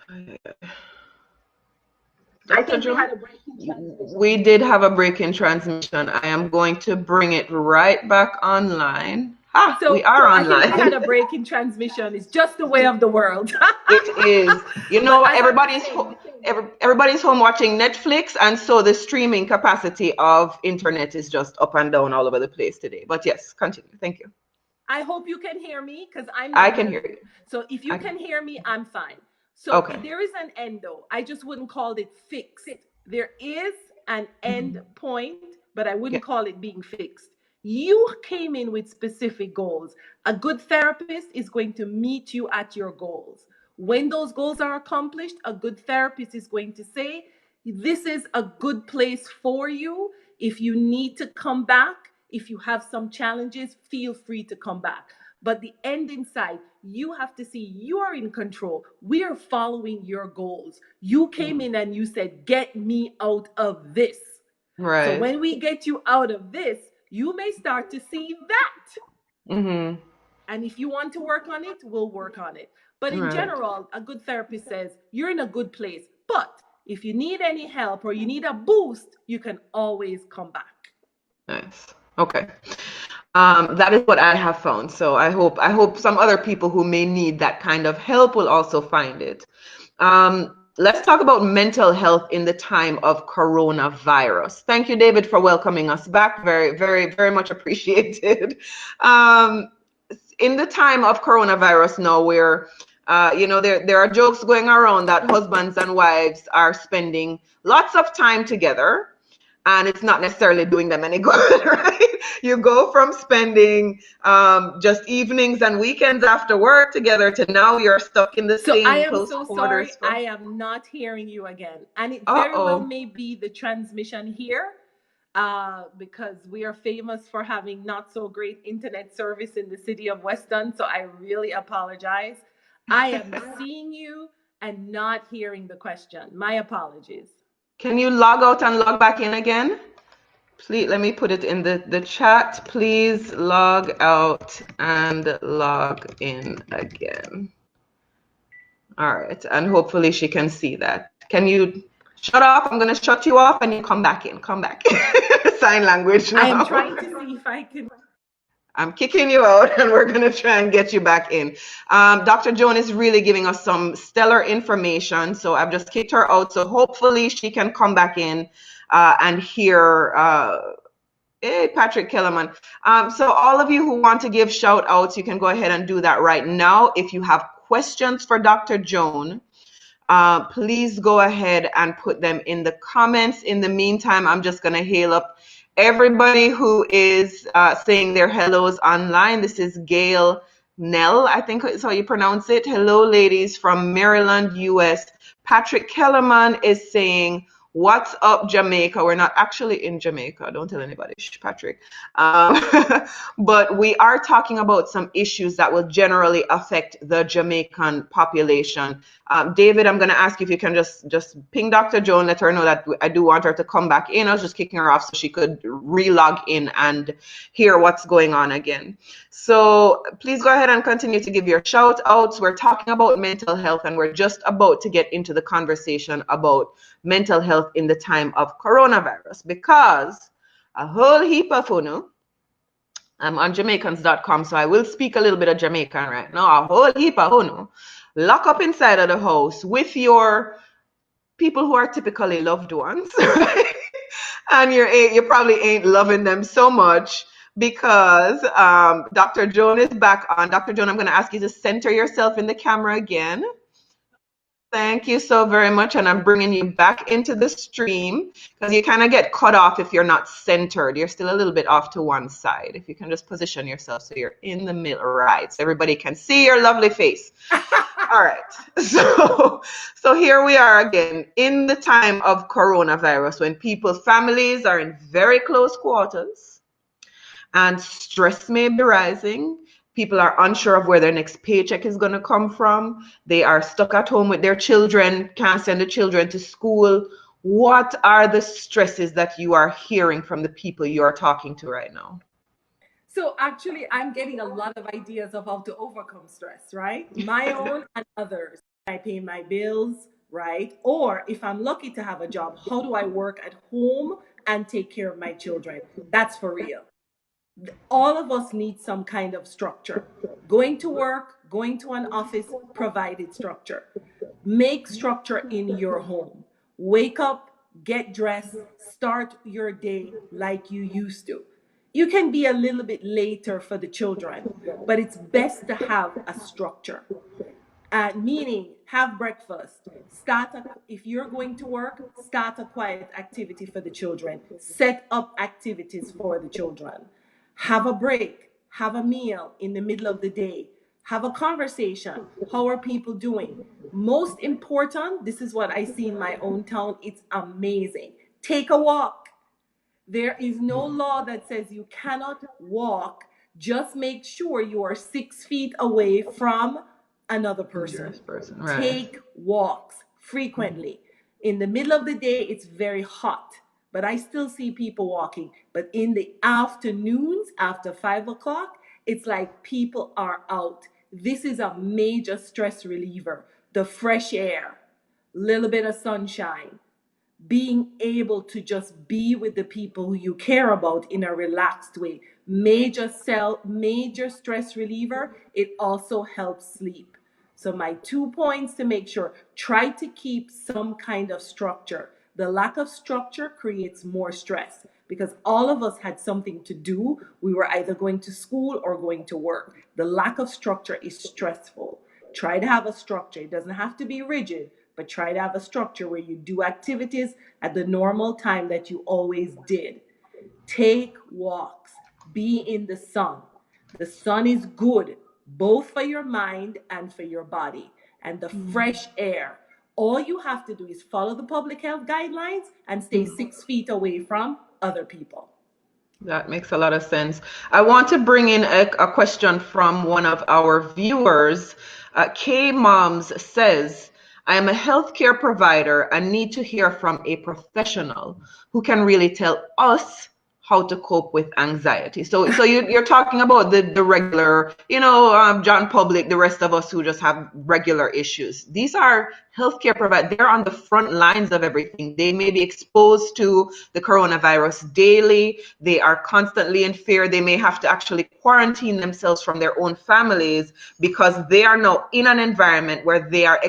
I Dr. think we Joan? had a breaking transmission. We did have a break in transmission. I am going to bring it right back online. Ha, we So are I think we had online. a break in transmission. It's just the way of the world. It is. You But know, as I was saying, everybody's home watching Netflix, and so the streaming capacity of internet is just up and down all over the place today. But yes, continue. Thank you. I hope you can hear me because I'm I not can hearing hear you. you. So if you I can. can hear me, I'm fine. So Okay. there is an end though. I just wouldn't call it fixed. There is an end Mhm. point, but I Yeah. wouldn't call it being fixed. You came in with specific goals. A good therapist is going to meet you at your goals. When those goals are accomplished, a good therapist is going to say, this is a good place for you. If you need to come back, if you have some challenges, feel free to come back. But the end in sight, you have to see you are in control. We are following your goals. You came Mm. in and you said, get me out of this. So Right. when we get you out of this, you may start to see that. Mm-hmm. And if you want to work on it, we'll work on it. But in Right. general, a good therapist says, you're in a good place. But if you need any help or you need a boost, you can always come back. Nice. Okay. That is what I have found. So I hope some other people who may need that kind of help will also find it. Let's talk about mental health in the time of coronavirus. Thank you, David, for welcoming us back. Very, very, very much appreciated. Um, in the time of coronavirus now, where there are jokes going around that husbands and wives are spending lots of time together, and it's not necessarily doing them any good, right? You go from spending just evenings and weekends after work together to now you're stuck in the So I same am close so sorry. quarters I for. am not hearing you again. And it very well Uh-oh. may be the transmission here because we are famous for having not so great internet service in the city of Weston. So I really apologize. I am seeing you and not hearing the question. My apologies. Can you log out and log back in again? Please, let me put it in the chat. Please log out and log in again. All right, and hopefully she can see that. Can you shut off? I'm gonna shut you off and you come back in. Come back. Sign language I am now. trying to see if I can. I'm kicking you out and we're gonna try and get you back in. Dr. Joan is really giving us some stellar information, so I've just kicked her out. So hopefully she can come back in and hear. Hey, Patrick Kellerman. So all of you who want to give shout outs, you can go ahead and do that right now. If you have questions for Dr. Joan, please go ahead and put them in the comments. In the meantime, I'm just going to hail up everybody who is saying their hellos online. This is Gail Nell, I think is how you pronounce it. Hello, ladies from Maryland, US. Patrick Kellerman is saying, what's up, Jamaica? We're not actually in Jamaica. Don't tell anybody, Patrick. Um, but we are talking about some issues that will generally affect the Jamaican population. David, I'm going to ask you if you can just ping Dr. Joan, let her know that I do want her to come back in. I was just kicking her off so she could re-log in and hear what's going on again. So please go ahead and continue to give your shout outs. We're talking about mental health and we're just about to get into the conversation about mental health in the time of coronavirus because a whole heap of funu. I'm on Jamaicans.com, so I will speak a little bit of Jamaican right now. A whole heap of funu lock up inside of the house with your people who are typically loved ones, and you probably ain't loving them so much because Dr. Joan is back on. Dr. Joan, I'm going to ask you to center yourself in the camera again. Thank you so very much. And I'm bringing you back into the stream because you kind of get cut off if you're not centered. You're still a little bit off to one side. If you can just position yourself so you're in the middle, right? So everybody can see your lovely face. All right. So here we are again in the time of coronavirus when people's families are in very close quarters and stress may be rising. People are unsure of where their next paycheck is going to come from. They are stuck at home with their children, can't send the children to school. What are the stresses that you are hearing from the people you are talking to right now? So actually, I'm getting a lot of ideas of how to overcome stress, right? My own and others. I pay my bills, right? Or if I'm lucky to have a job, how do I work at home and take care of my children? That's for real. All of us need some kind of structure. Going to work, going to an office, provided structure. Make structure in your home. Wake up, get dressed, start your day like you used to. You can be a little bit later for the children, but it's best to have a structure. Meaning, have breakfast. If you're going to work, start a quiet activity for the children. Set up activities for the children. Have a break. Have a meal in the middle of the day. Have a conversation. How are people doing? Most important, this is what I see in my own town. It's amazing. Take a walk. There is no law that says you cannot walk. Just make sure you are 6 feet away from another person. Right. Take walks frequently. In the middle of the day, it's very hot, but I still see people walking. But in the afternoons, after 5 o'clock, it's like people are out. This is a major stress reliever. The fresh air, little bit of sunshine, being able to just be with the people who you care about in a relaxed way. Major stress reliever. It also helps sleep. So my 2 points to make sure: try to keep some kind of structure. The lack of structure creates more stress because all of us had something to do. We were either going to school or going to work. The lack of structure is stressful. Try to have a structure. It doesn't have to be rigid, but try to have a structure where you do activities at the normal time that you always did. Take walks. Be in the sun. The sun is good both for your mind and for your body. And the fresh air. All you have to do is follow the public health guidelines and stay 6 feet away from other people. That makes a lot of sense. I want to bring in a question from one of our viewers. K Moms says, I am a healthcare provider and need to hear from a professional who can really tell us how to cope with anxiety. So you're talking about the regular, John Public, the rest of us who just have regular issues. These are healthcare providers. They're on the front lines of everything. They may be exposed to the coronavirus daily. They are constantly in fear. They may have to actually quarantine themselves from their own families because they are now in an environment where they are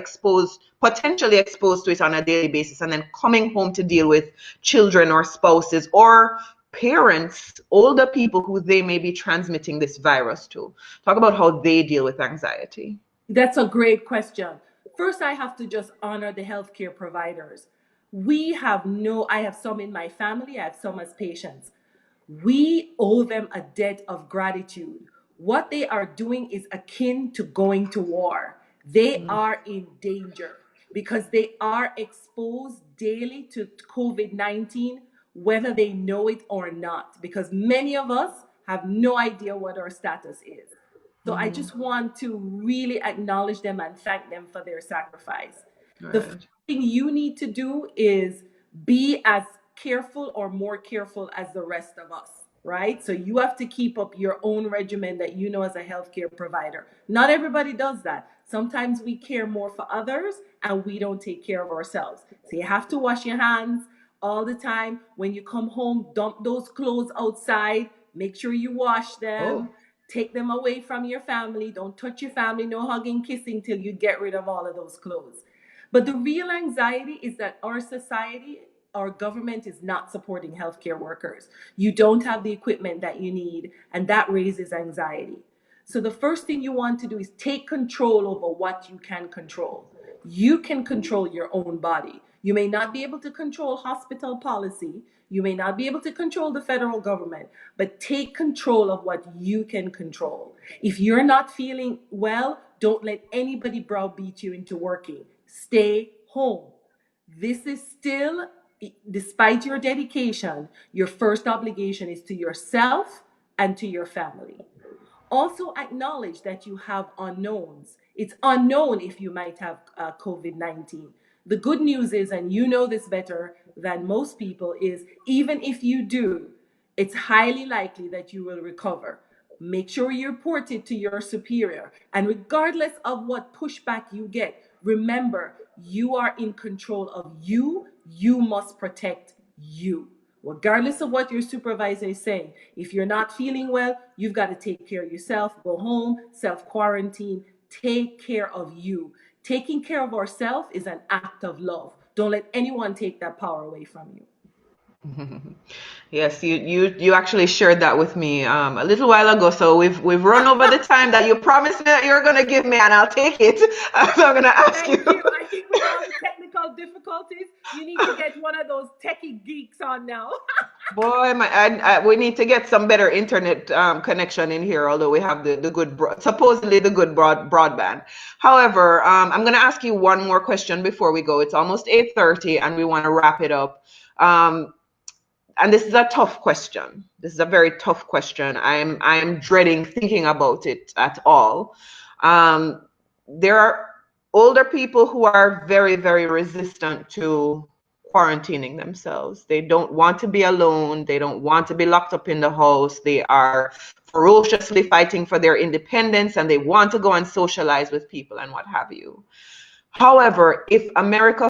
potentially exposed to it on a daily basis, and then coming home to deal with children or spouses or parents, older people who they may be transmitting this virus to. Talk about how they deal with anxiety. That's a great question. First, I have to just honor the healthcare providers. I have some in my family, I have some as patients. We owe them a debt of gratitude. What they are doing is akin to going to war. They are in danger because they are exposed daily to COVID-19, whether they know it or not, because many of us have no idea what our status is. So I just want to really acknowledge them and thank them for their sacrifice. The Right. first thing you need to do is be as careful or more careful as the rest of us, right? So you have to keep up your own regimen that you know as a healthcare provider. Not everybody does that. Sometimes we care more for others and we don't take care of ourselves. So you have to wash your hands all the time. When you come home, dump those clothes outside. Make sure you wash them. Oh. Take them away from your family. Don't touch your family. No hugging, kissing till you get rid of all of those clothes. But the real anxiety is that our society, our government is not supporting healthcare workers. You don't have the equipment that you need, and that raises anxiety. So the first thing you want to do is take control over what you can control. You can control your own body. You may not be able to control hospital policy. You may not be able to control the federal government, but take control of what you can control. If you're not feeling well, don't let anybody browbeat you into working. Stay home. This is still, despite your dedication, your first obligation is to yourself and to your family. Also acknowledge that you have unknowns. It's unknown if you might have COVID-19. The good news is, and you know this better than most people, is even if you do, it's highly likely that you will recover. Make sure you report it to your superior. And regardless of what pushback you get, Remember, you are in control of you. You must protect you. Regardless of what your supervisor is saying, if you're not feeling well, you've got to take care of yourself. Go home, self quarantine, take care of you. Taking care of ourselves is an act of love. Don't let anyone take that power away from you. Yes, you actually shared that with me a little while ago. So we've run over the time that you promised me that you're gonna give me, and I'll take it. So I'm gonna ask you. Thank you. I think with all the technical difficulties, you need to get one of those techie geeks on now. Boy, we need to get some better internet connection in here, although we have the good, supposedly the good broadband. However, I'm going to ask you one more question before we go. It's almost 8:30 and we want to wrap it up. And this is a tough question. This is a very tough question. I'm dreading thinking about it at all. There are older people who are very, very resistant to quarantining themselves. They don't want to be alone. They don't want to be locked up in the house. They are ferociously fighting for their independence, and they want to go and socialize with people and what have you. However, if America